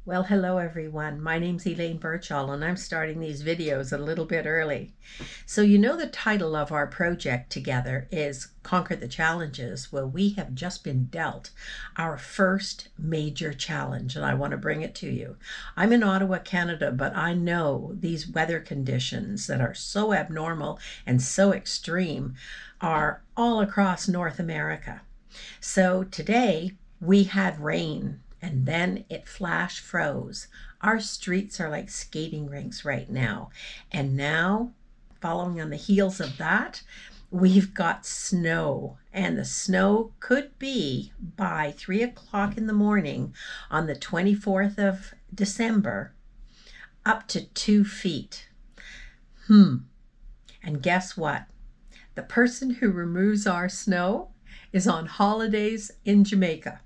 Well, hello everyone. My name's Elaine Birchall and I'm starting these videos a little bit early. So the title of our project together is Conquer the Challenges. Well, we have just been dealt our first major challenge and I want to bring it to you. I'm in Ottawa, Canada, but I know these weather conditions that are so abnormal and so extreme are all across North America. So today we had rain and then it flash froze. Our streets are like skating rinks right now. And now, following on the heels of that, we've got snow. And the snow could be by 3 o'clock in the morning on the 24th of December up to 2 feet. And guess what? The person who removes our snow is on holidays in Jamaica.